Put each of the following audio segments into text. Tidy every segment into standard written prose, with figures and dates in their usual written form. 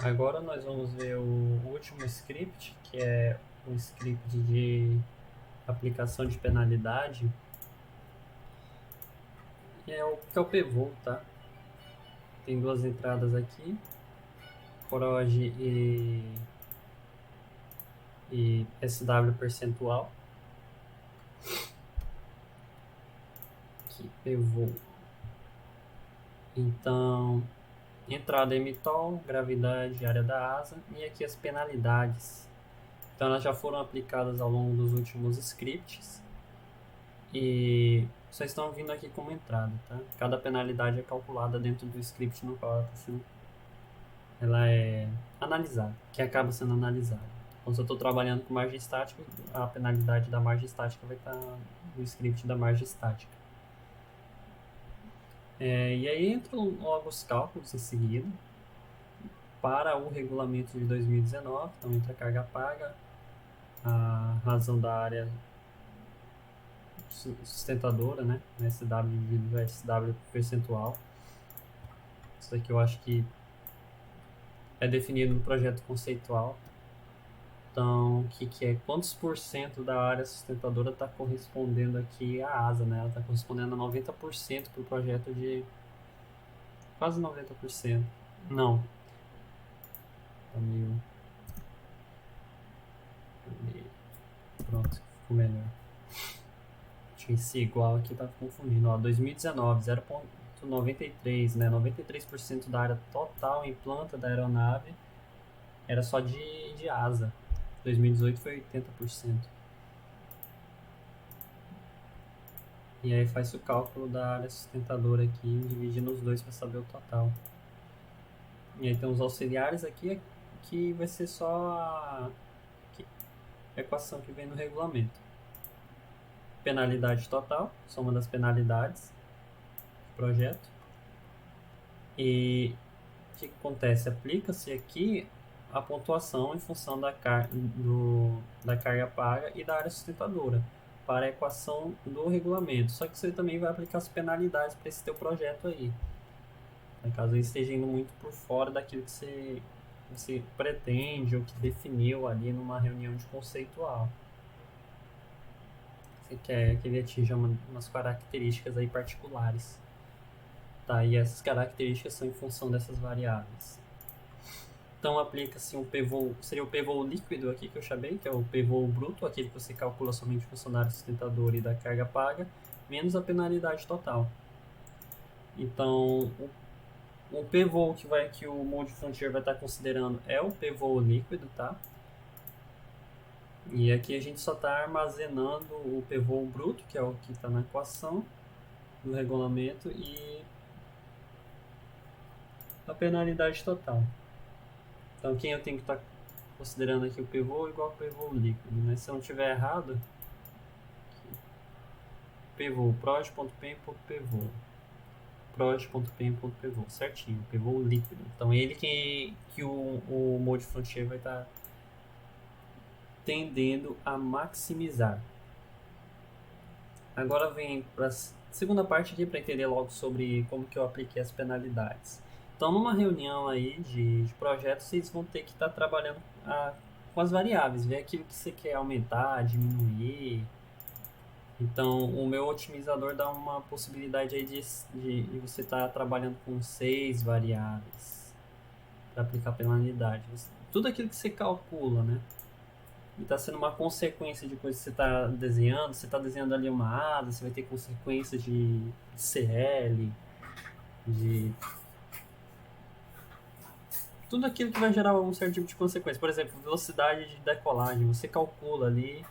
Agora nós vamos ver o último script, que é um script de aplicação de penalidade, que é o pivô, tá? Tem duas entradas aqui, proj e SW percentual, aqui, pivô. Então, entrada emitol, gravidade, área da asa e aqui as penalidades. Então elas já foram aplicadas ao longo dos últimos scripts e só estão vindo aqui como entrada, tá? Cada penalidade é calculada dentro do script no qual ela é analisada, que acaba sendo analisada. Então se eu estou trabalhando com margem estática, a penalidade da margem estática vai estar no script da margem estática. E aí entram logo os cálculos em seguida para o regulamento de 2019, então entra a carga paga, a razão da área sustentadora, né? SW dividido SW percentual. Isso daqui eu acho que é definido no projeto conceitual. Então, o que é? Quantos por cento da área sustentadora está correspondendo aqui à asa, né? Ela está correspondendo a 90% para o projeto de... Quase 90%. Não. Tá meio... Pronto, ficou melhor. Tinha esse igual aqui, tá confundindo. Ó, 2019, 0,93, né? 93% da área total em planta da aeronave era só de asa. 2018 foi 80%. E aí faz o cálculo da área sustentadora aqui, dividindo os dois para saber o total. E aí tem os auxiliares aqui, que vai ser só a equação que vem no regulamento. Penalidade total, soma das penalidades do projeto. E o que acontece? Aplica-se aqui a pontuação em função da carga paga e da área sustentadora para a equação do regulamento. Só que você também vai aplicar as penalidades para esse teu projeto aí. Caso ele esteja indo muito por fora daquilo que você pretende ou que definiu ali numa reunião de conceitual. Você quer que ele atinja umas características aí particulares. Tá, e essas características são em função dessas variáveis. Então aplica-se um pivô, seria o pivô líquido aqui que eu chamei, que é o pivô bruto, aquele que você calcula somente o funcionário sustentador e da carga paga, menos a penalidade total. Então o pivô que o Mode Frontier vai estar considerando é o pivô líquido, tá? E aqui a gente só está armazenando o pivô bruto, que é o que está na equação do regulamento, e a penalidade total. Então quem eu tenho que estar considerando aqui o pivô igual ao pivô líquido, né? Se eu não tiver errado, pivô, proj.pen.pivô, proj.pen.pivô, certinho, pivô líquido. Então ele que o Mode Frontier vai estar tendendo a maximizar. Agora vem para a segunda parte aqui para entender logo sobre como que eu apliquei as penalidades. Então, numa reunião aí de projetos, vocês vão ter que estar trabalhando com as variáveis, ver aquilo que você quer aumentar, diminuir. Então, o meu otimizador dá uma possibilidade aí de você estar trabalhando com 6 variáveis para aplicar penalidade. Tudo aquilo que você calcula, né? E está sendo uma consequência de coisas que você está desenhando. Você está desenhando ali uma asa, você vai ter consequências de CL, de tudo aquilo que vai gerar um certo tipo de consequência. Por exemplo, velocidade de decolagem, você calcula ali.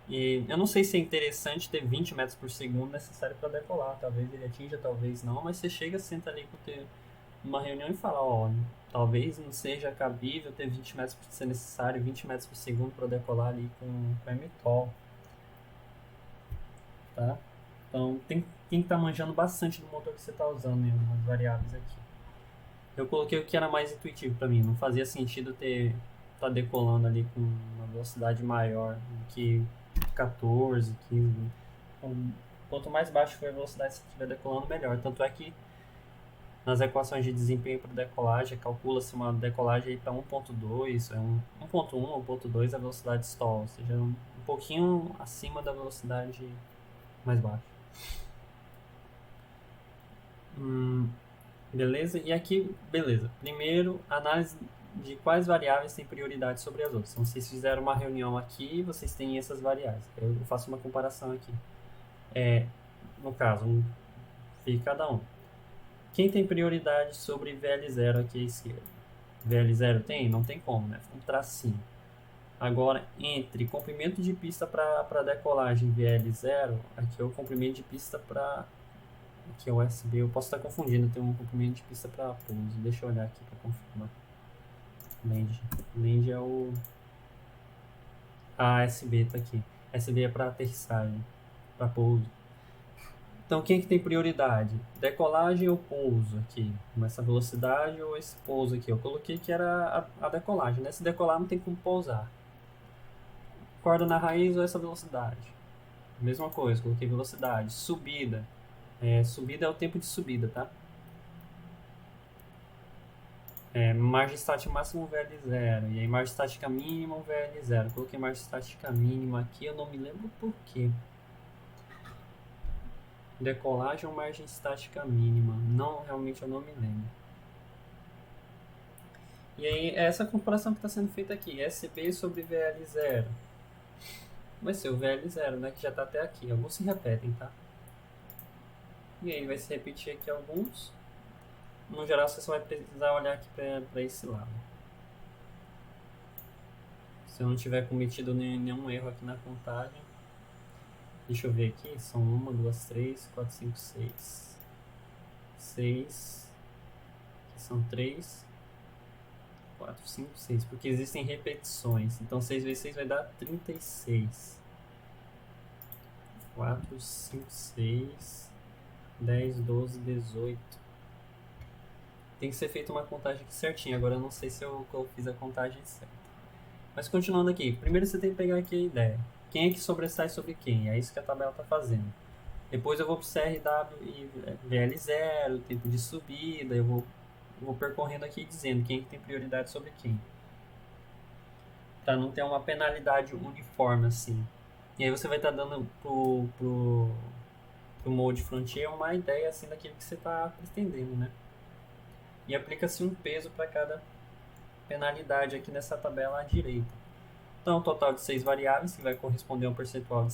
E eu não sei se é interessante ter 20 metros por segundo necessário para decolar. Talvez ele atinja, talvez não. Mas você chega, senta ali com uma reunião e fala: ó, talvez não seja cabível ter 20 metros por ser necessário, 20 metros por segundo para decolar ali com MTOL. Tá? Então tem que estar manjando bastante do motor que você está usando em algumas variáveis aqui. Eu coloquei o que era mais intuitivo para mim. Não fazia sentido tá decolando ali com uma velocidade maior do que 14, 15. Então, quanto mais baixo for a velocidade que você estiver decolando, melhor. Tanto é que nas equações de desempenho para decolagem, calcula-se uma decolagem para 1.2, 1.1 ou 1.2 a velocidade stall, ou seja, um pouquinho acima da velocidade mais baixa. Beleza? E aqui, beleza. Primeiro, análise de quais variáveis têm prioridade sobre as outras. Então, vocês fizeram uma reunião aqui, vocês têm essas variáveis. Eu faço uma comparação aqui. No caso, de cada um. Quem tem prioridade sobre VL0 aqui à esquerda? VL0 tem? Não tem como, né? Fica um tracinho. Agora, entre comprimento de pista para decolagem VL0, aqui é o comprimento de pista para... Aqui é o SB, eu posso estar confundindo, tem um comprimento de pista para pouso. Deixa eu olhar aqui para confirmar. Land é o... Ah, SB tá aqui. SB é para aterrissagem, para pouso. Então, quem que tem prioridade? Decolagem ou pouso aqui? Essa velocidade ou esse pouso aqui? Eu coloquei que era a decolagem, né? Se decolar não tem como pousar. Corda na raiz ou essa velocidade? Mesma coisa, coloquei velocidade. Subida. Subida é o tempo de subida, tá? Margem estática máxima VL0. E aí margem estática mínima VL0. Coloquei margem estática mínima aqui, eu não me lembro por quê. Decolagem ou margem estática mínima? Não, realmente eu não me lembro. E aí, essa comparação que está sendo feita aqui, SB sobre VL0. Vai ser o VL0, né? Que já está até aqui. Alguns se repetem, tá? E aí vai se repetir aqui alguns. No geral, você só vai precisar olhar aqui para esse lado. Se eu não tiver cometido nenhum erro aqui na contagem. Deixa eu ver aqui. São 1, 2, 3, 4, 5, 6. 6. Aqui são 3. 4, 5, 6. Porque existem repetições. Então 6 vezes 6 vai dar 36. 4, 5, 6. 10, 12, 18. Tem que ser feita uma contagem aqui certinha. Agora eu não sei se eu fiz a contagem certa. Mas continuando aqui. Primeiro você tem que pegar aqui a ideia. Quem é que sobressai sobre quem? É isso que a tabela está fazendo. Depois eu vou para o CRW e VL0, tempo de subida. Eu vou percorrendo aqui dizendo quem é que tem prioridade sobre quem. Para não ter uma penalidade uniforme assim. E aí você vai estar dando pro Mode Frontier uma ideia assim daquilo que você está pretendendo, né? E aplica-se um peso para cada penalidade aqui nessa tabela à direita. Então, um total de 6 variáveis, que vai corresponder a um percentual de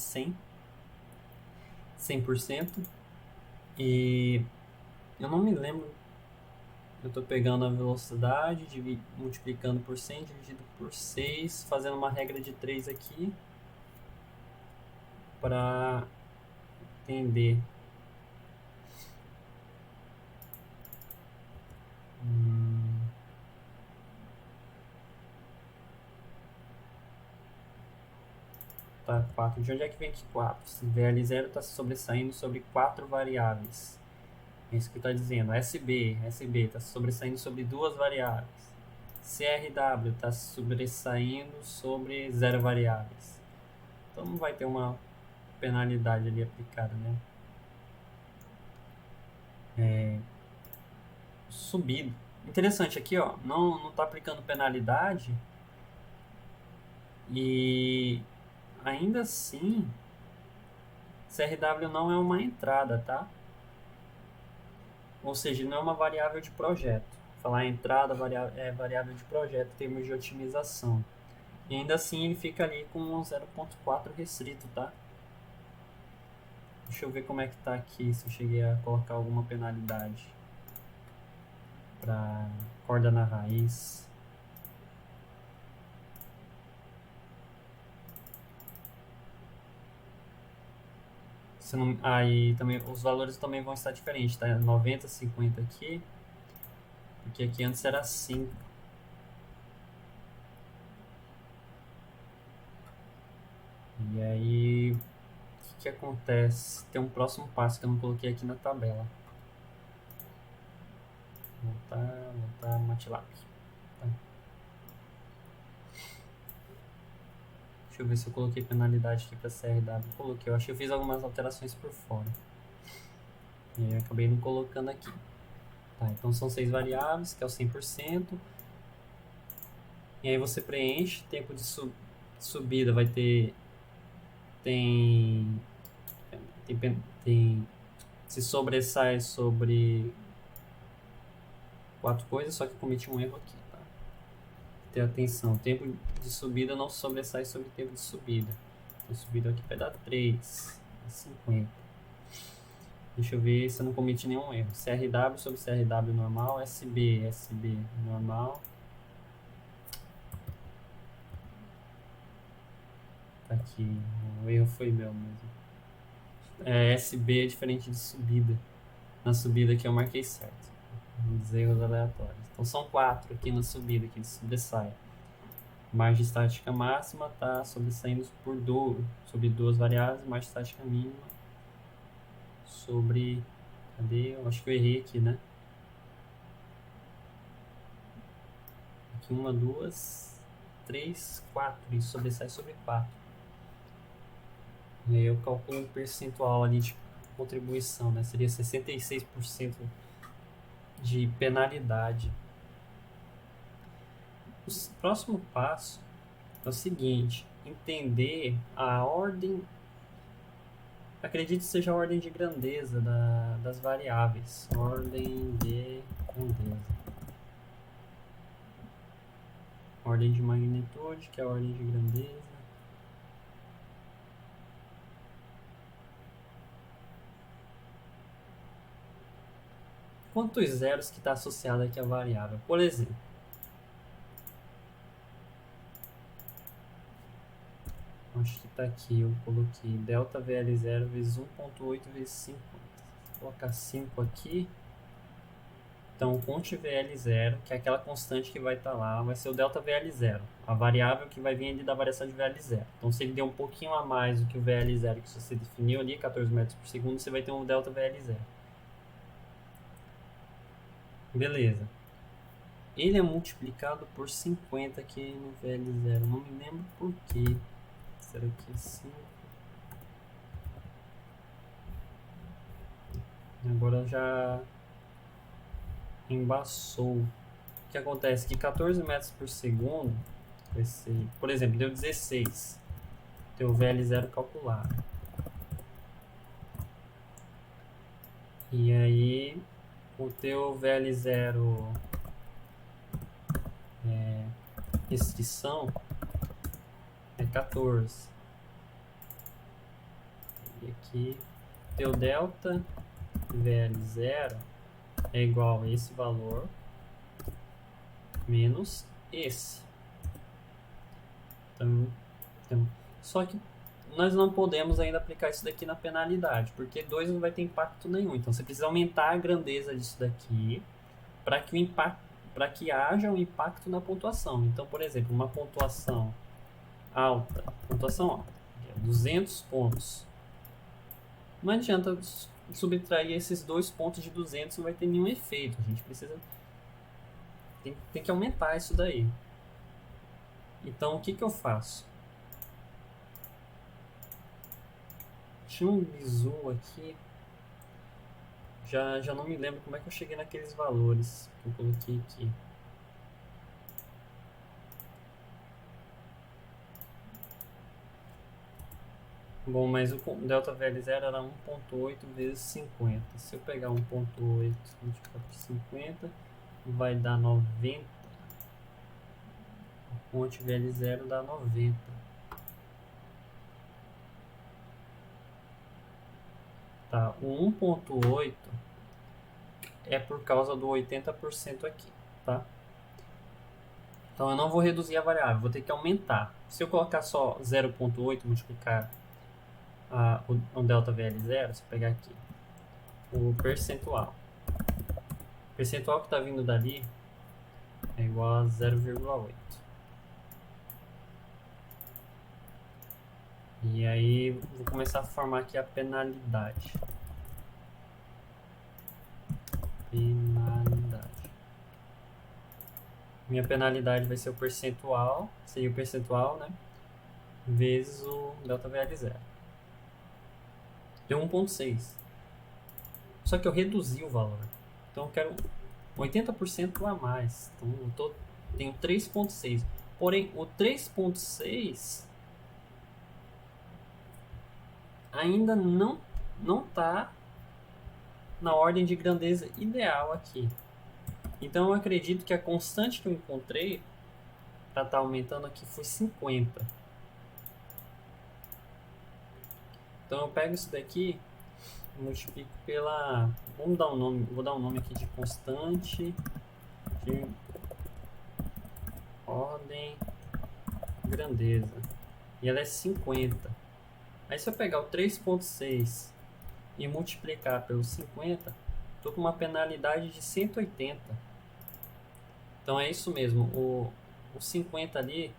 100%. E eu não me lembro, eu estou pegando a velocidade, multiplicando por 100, dividido por 6, fazendo uma regra de 3 aqui, para entender. Tá, 4. De onde é que vem aqui 4? Se VL0 está se sobressaindo sobre 4 variáveis. É isso que está dizendo. SB está se sobressaindo sobre 2 variáveis. CRW está se sobressaindo sobre 0 variáveis. Então não vai ter uma penalidade ali aplicada, né? Subido. Interessante aqui, ó. Não está aplicando penalidade. E ainda assim, CRW não é uma entrada, tá? Ou seja, não é uma variável de projeto. Falar entrada é variável de projeto em termos de otimização. E ainda assim ele fica ali com um 0.4 restrito, tá? Deixa eu ver como é que tá aqui, se eu cheguei a colocar alguma penalidade para corda na raiz. Aí também os valores também vão estar diferentes, tá? 90, 50 aqui, porque aqui antes era 5. E aí, o que acontece? Tem um próximo passo que eu não coloquei aqui na tabela. Voltar MATLAB. Tá. Deixa eu ver se eu coloquei penalidade aqui para CRW. Coloquei, eu acho que eu fiz algumas alterações por fora. E aí eu acabei não colocando aqui. Tá, então são 6 variáveis, que é o 100%. E aí você preenche, tempo de subida vai ter... Tem se sobressai sobre 4 coisas, só que eu cometi um erro aqui, tá? Ter atenção, tempo de subida não sobressai sobre tempo de subida. Então subida aqui vai dar 3, 50. Deixa eu ver se eu não cometi nenhum erro. CRW sobre CRW normal, SB normal. Tá aqui, o erro foi meu mesmo. SB é diferente de subida. Na subida aqui eu marquei certo. Os erros aleatórios. Então são 4 aqui na subida, que sobressai. Margem estática máxima está sobressaindo sobre 2 variáveis. Margem estática mínima sobre... Cadê? Eu acho que eu errei aqui, né? Aqui 1, 2, 3, 4. Isso sobressai sobre 4. E aí eu calculo um percentual ali de contribuição, né? Seria 66% de penalidade. O próximo passo é o seguinte: entender a ordem, acredito que seja a ordem de grandeza das variáveis. Ordem de grandeza. Ordem de magnitude, que é a ordem de grandeza. Quantos zeros que está associado aqui à variável? Por exemplo, acho que está aqui, eu coloquei delta VL0 vezes 1.8 vezes 50. Vou colocar 5 aqui. Então, conte VL0, que é aquela constante que vai estar lá, vai ser o delta VL0, a variável que vai vir ali da variação de VL0. Então, se ele der um pouquinho a mais do que o VL0 que você definiu ali, 14 metros por segundo, você vai ter um delta VL0. Beleza. Ele é multiplicado por 50 aqui no VL0. Não me lembro por quê. Será que é 5? Agora já embaçou. O que acontece? Que 14 metros por segundo, por exemplo, deu 16. Teu VL0 calculado. E aí, o teu VL0 restrição é 14. E aqui, teu delta VL0 é igual a esse valor menos esse. Então, só que nós não podemos ainda aplicar isso daqui na penalidade, porque 2 não vai ter impacto nenhum. Então você precisa aumentar a grandeza disso daqui para que haja um impacto na pontuação. Então, por exemplo, uma pontuação alta, 200 pontos. Não adianta subtrair esses 2 pontos de 200, não vai ter nenhum efeito. A gente precisa... Tem que aumentar isso daí. Então, o que eu faço? Tinha um bizu aqui. Já não me lembro como é que eu cheguei naqueles valores que eu coloquei aqui. Bom, mas o delta VL0 era 1.8 vezes 50. Se eu pegar 1.8 multiplicar por 50, vai dar 90. O ponto VL0 dá 90. Tá, o 1.8 é por causa do 80% aqui, tá? Então eu não vou reduzir a variável, vou ter que aumentar. Se eu colocar só 0.8, multiplicar o delta VL0, se eu pegar aqui o percentual. O percentual que está vindo dali é igual a 0,8. E aí vou começar a formar aqui a penalidade. Minha penalidade vai ser o percentual, seria o percentual, né? Vezes o delta VL0. Deu 1.6. Só que eu reduzi o valor. Então eu quero 80% a mais. Então eu tenho 3.6. Porém, o 3.6 ainda não está na ordem de grandeza ideal aqui. Então eu acredito que a constante que eu encontrei para estar aumentando aqui foi 50. Então eu pego isso daqui e multiplico pela... Vou dar um nome aqui de constante de ordem grandeza. E ela é 50. Aí se eu pegar o 3.6 e multiplicar pelo 50, estou com uma penalidade de 180. Então é isso mesmo, o 50 ali,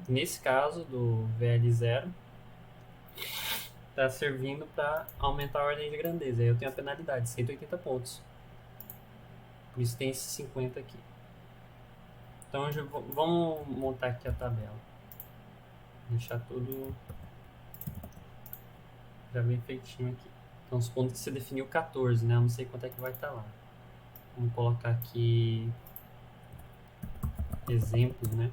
nesse caso do VL0, está servindo para aumentar a ordem de grandeza. Aí eu tenho a penalidade, 180 pontos. Por isso tem esse 50 aqui. Então vamos montar aqui a tabela. Deixar tudo já bem feitinho aqui. Então supondo que você definiu 14, né? Eu não sei quanto é que vai estar lá. Vamos colocar aqui exemplos, né?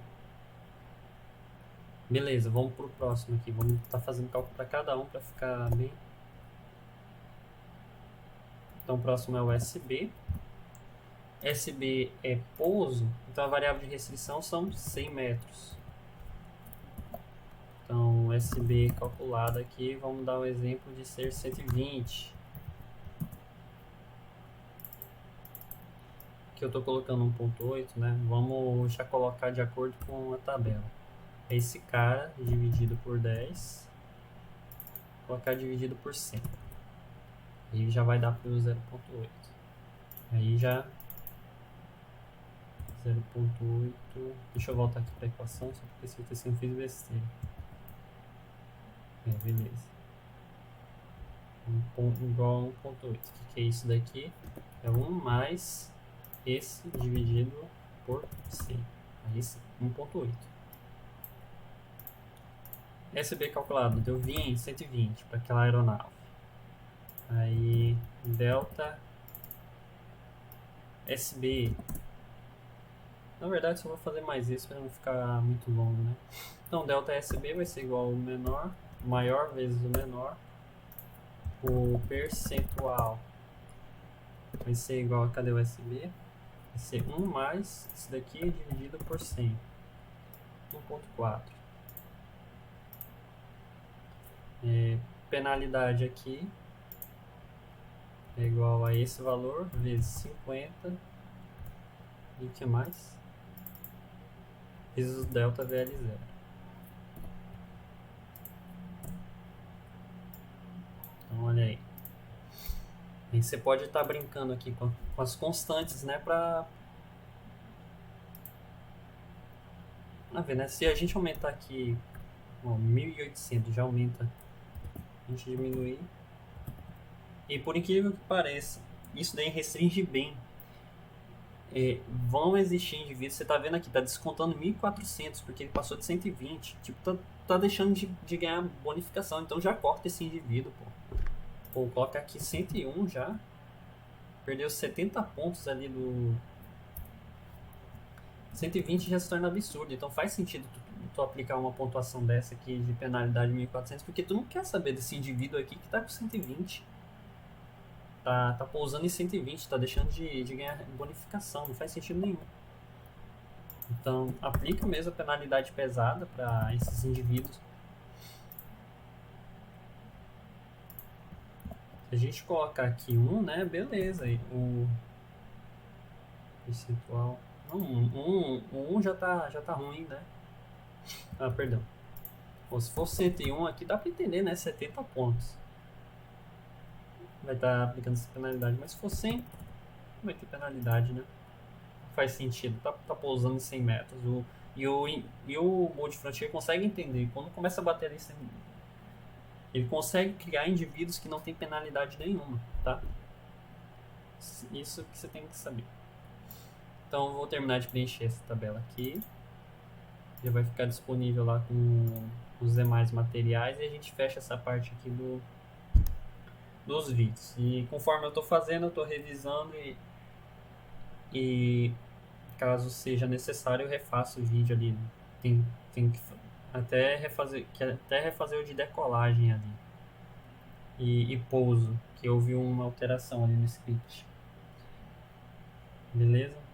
Beleza, vamos pro próximo aqui. Vamos estar fazendo cálculo para cada um para ficar bem. Então o próximo é o SB. SB é pouso, então a variável de restrição são 100 metros. Então SB calculado aqui, vamos dar um exemplo de ser 120. Que eu estou colocando 1.8, né? Vamos já colocar de acordo com a tabela. Esse cara dividido por 10, colocar dividido por 100. Aí já vai dar para o 0.8. Aí já 0.8. Deixa eu voltar aqui para a equação, só porque se eu fiz besteira. Beleza. Igual a 1.8. O que é isso daqui? É 1 mais esse dividido por 100. Aí sim, 1.8. SB calculado deu 120 para aquela aeronave. Aí delta SB. Na verdade só vou fazer mais isso para não ficar muito longo, né? Então delta SB vai ser igual ao menor, maior vezes o menor. O percentual vai ser igual a, cadê o SB? Vai ser 1 mais isso daqui dividido por 100. 1.4. Penalidade aqui é igual a esse valor vezes 50. E o que mais? Vezes o delta VL0. Então olha aí. E você pode estar brincando aqui com as constantes, né? Pra ver, né? Se a gente aumentar aqui, ó, 1800 já aumenta. A gente diminuir. E por incrível que pareça, isso daí restringe bem. Vão existir indivíduos, você tá vendo aqui, tá descontando 1.400 porque ele passou de 120. Tipo, tá deixando de ganhar bonificação. Então já corta esse indivíduo, pô. Pô, coloca aqui 101 já. Perdeu 70 pontos ali do 120, já se torna absurdo. Então faz sentido tu aplicar uma pontuação dessa aqui de penalidade 1.400, porque tu não quer saber desse indivíduo aqui que tá com 120. Tá pousando em 120, tá deixando de ganhar bonificação, não faz sentido nenhum. Então aplica mesmo a penalidade pesada para esses indivíduos. Se a gente colocar aqui 1, né, beleza. O percentual... Não, o 1 já tá ruim, né? Ah, perdão. Pô, se for 101 aqui, dá pra entender, né? 70 pontos. Vai estar aplicando essa penalidade. Mas se for 100, não vai ter penalidade, né? Não faz sentido. Tá pousando em 100 metros. E o Mode Frontier consegue entender. Quando começa a bater ali, ele consegue criar indivíduos que não tem penalidade nenhuma, tá? Isso que você tem que saber. Então eu vou terminar de preencher essa tabela aqui. Já vai ficar disponível lá com os demais materiais e a gente fecha essa parte aqui dos vídeos. E conforme eu estou fazendo, eu estou revisando e caso seja necessário eu refaço o vídeo ali, né? Tem que até refazer o de decolagem ali e pouso, que houve uma alteração ali no script. Beleza?